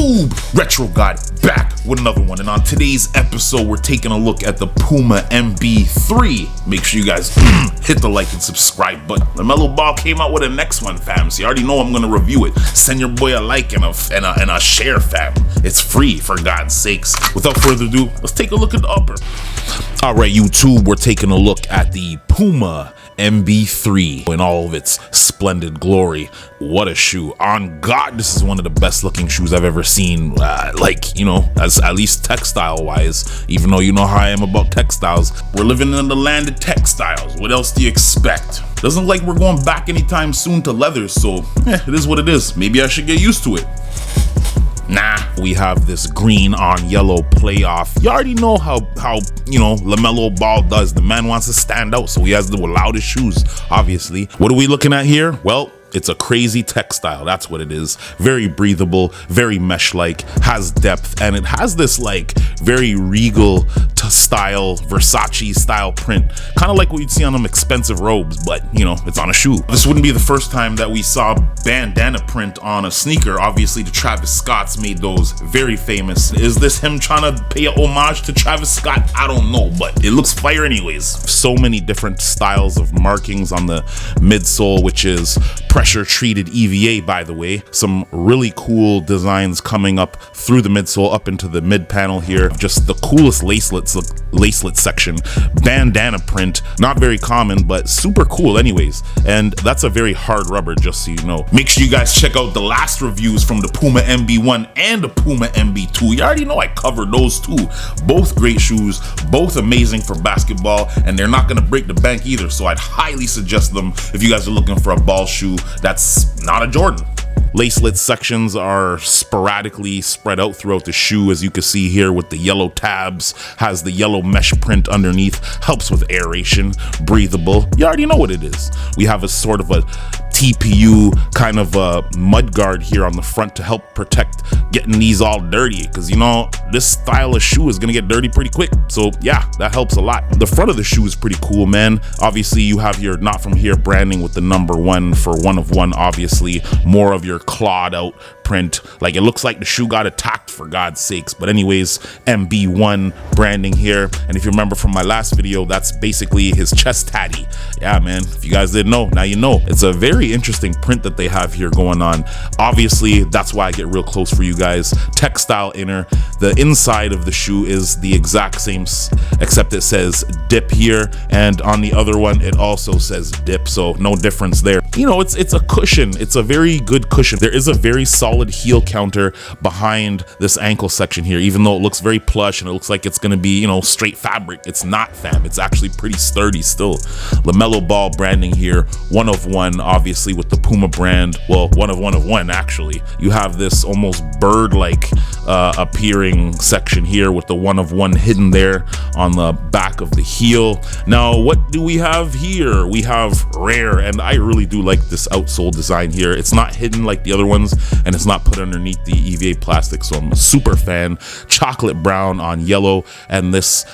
YouTube? Retro God back with another one, and on today's episode we're taking a look at the Puma MB.03. Make sure you guys hit the like and subscribe button. LaMelo Ball came out with a next one, fam, so you already know I'm gonna review it. Send your boy a like and a share, fam. It's free, for God's sakes. Without further ado, let's take a look at the upper. Alright, YouTube, we're taking a look at the Puma MB.03 in all of its splendid glory. What a shoe. On God, this is one of the best looking shoes I've ever seen, as at least textile wise, even though you know how I am about textiles. We're living in the land of textiles. What else do you expect? Doesn't look like we're going back anytime soon to leather, so it is what it is. Maybe I should get used to it. Nah, we have this green on yellow playoff. You already know how LaMelo Ball does. The man wants to stand out, so he has the loudest shoes, obviously. What are we looking at here? Well, it's a crazy textile. That's what it is. Very breathable, very mesh-like, has depth, and it has this like very regal style, Versace style print, kind of like what you'd see on them expensive robes, but it's on a shoe. This wouldn't be the first time that we saw bandana print on a sneaker. Obviously, the Travis Scotts made those very famous. Is this him trying to pay a homage to Travis Scott? I don't know, but it looks fire anyways. So many different styles of markings on the midsole, which is pressure treated EVA, by the way. Some really cool designs coming up through the midsole up into the mid panel here. Just the coolest lacelet section, bandana print, not very common but super cool anyways, and that's a very hard rubber, just so you know. Make sure you guys check out the last reviews from the Puma MB1 and the Puma MB2. You already know I covered those two. Both great shoes, both amazing for basketball, and they're not gonna break the bank either, so I'd highly suggest them if you guys are looking for a ball shoe that's not a Jordan. Lacelet sections are sporadically spread out throughout the shoe, as you can see here with the yellow tabs, has the yellow mesh print underneath, helps with aeration, breathable. You already know what it is. We have a sort of a TPU kind of a mud guard here on the front to help protect getting these all dirty, because this style of shoe is gonna get dirty pretty quick, so yeah, that helps a lot. The front of the shoe is pretty cool, man. Obviously you have your not from here branding with the number 1 for 1 of 1, obviously more of your clawed out print, like it looks like the shoe got attacked, for God's sakes. But anyways, MB1 branding here, and if you remember from my last video, that's basically his chest tatty. Yeah, man, if you guys didn't know, now you know. It's a very interesting print that they have here going on. Obviously, that's why I get real close for you guys. Textile inner. The inside of the shoe is the exact same, except it says dip here, and on the other one it also says dip, so no difference there. It's a cushion. It's a very good cushion. There is a very solid heel counter behind this ankle section here, even though it looks very plush and it looks like it's gonna be straight fabric. It's not, fam. It's actually pretty sturdy still. LaMelo Ball branding here, 1 of 1, obviously with the Puma brand. Well, 1 of 1 actually. You have this almost bird-like appearing section here with the 1 of 1 hidden there on the back of the heel. Now, what do we have here? We have rare, and I really do like this outsole design here. It's not hidden like the other ones, and it's not put underneath the EVA plastic, so I'm a super fan. Chocolate brown on yellow, and this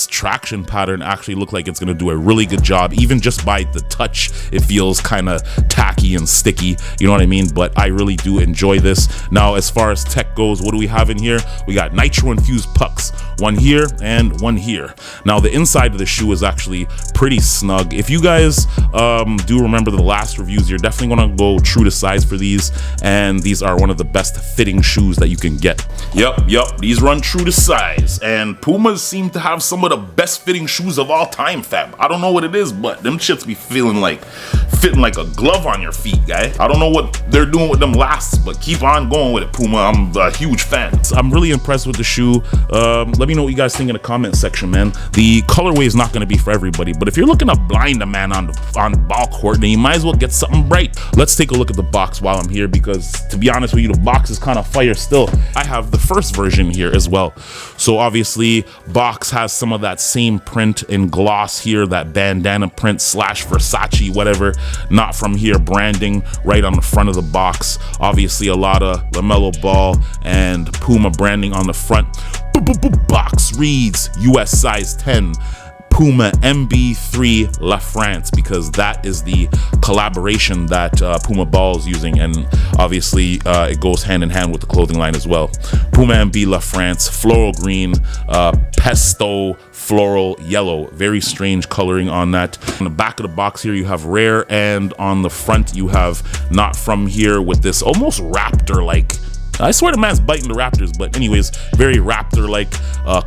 traction pattern actually look like it's gonna do a really good job. Even just by the touch, it feels kind of tacky and sticky, you know what I mean? But I really do enjoy this. Now, as far as tech goes, what do we have in here? We got nitro infused pucks, 1 here and 1 here. Now, the inside of the shoe is actually pretty snug. If you guys do remember the last reviews, you're definitely gonna go true to size for these, and these are one of the best fitting shoes that you can get. Yep, these run true to size, and Pumas seem to have some of the best fitting shoes of all time, fam. I don't know what it is, but them shits be fitting like a glove on your feet, guy. I don't know what they're doing with them lasts, but keep on going with it, Puma. I'm a huge fan. I'm really impressed with the shoe. Let me know what you guys think in the comment section, man. The colorway is not going to be for everybody, but if you're looking to blind a man on ball court, then you might as well get something bright. Let's take a look at the box while I'm here, because to be honest with you, the box is kind of fire still. I have the first version here as well, so obviously box has some of that same print in gloss here, that bandana print / Versace whatever, not from here branding right on the front of the box. Obviously a lot of LaMelo Ball and Puma branding on the front. Box reads US size 10. Puma MB.03 LaFrance, because that is the collaboration that Puma Ball is using, and obviously it goes hand in hand with the clothing line as well. Puma MB LaFrance, floral green, pesto floral yellow, very strange coloring on that. On the back of the box here you have rare, and on the front you have not from here with this almost raptor like, I swear the man's biting the raptors, but anyways, very raptor-like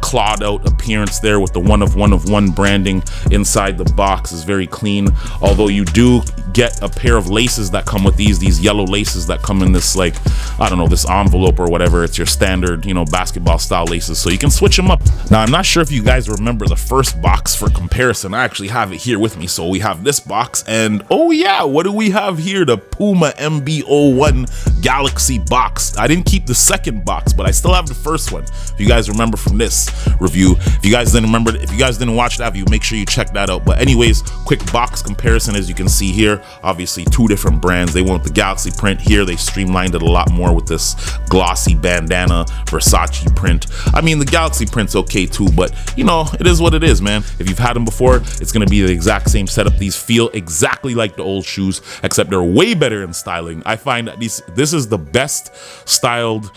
clawed out appearance there with the one of one branding inside the box. Is very clean, although you do get a pair of laces that come with these yellow laces that come in this, like, I don't know, this envelope or whatever. It's your standard, you know, basketball style laces, so you can switch them up. Now, I'm not sure if you guys remember the first box for comparison. I actually have it here with me. So we have this box, and oh yeah, what do we have here? The Puma MB.01 Galaxy box. I didn't keep the second box, but I still have the first one. If you guys remember from this review, if you guys didn't remember, if you guys didn't watch that view, make sure you check that out. But anyways, quick box comparison. As you can see here, obviously two different brands. They went with the Galaxy print. Here they streamlined it a lot more with this glossy bandana Versace print. I mean, the Galaxy print's okay too, but you know, it is what it is, man. If you've had them before, it's gonna be the exact same setup. These feel exactly like the old shoes, except they're way better in styling. I find that this is the best styled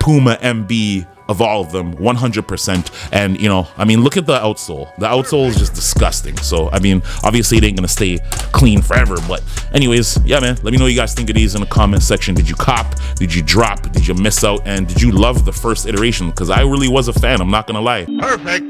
Puma MB of all of them, 100%. And you know, I mean, look at the outsole. The outsole is just disgusting. So I mean, obviously it ain't gonna stay clean forever, but anyways, yeah, man, let me know what you guys think of these in the comment section. Did you cop? Did you drop? Did you miss out? And did you love the first iteration? Because I really was a fan, I'm not gonna lie. Perfect.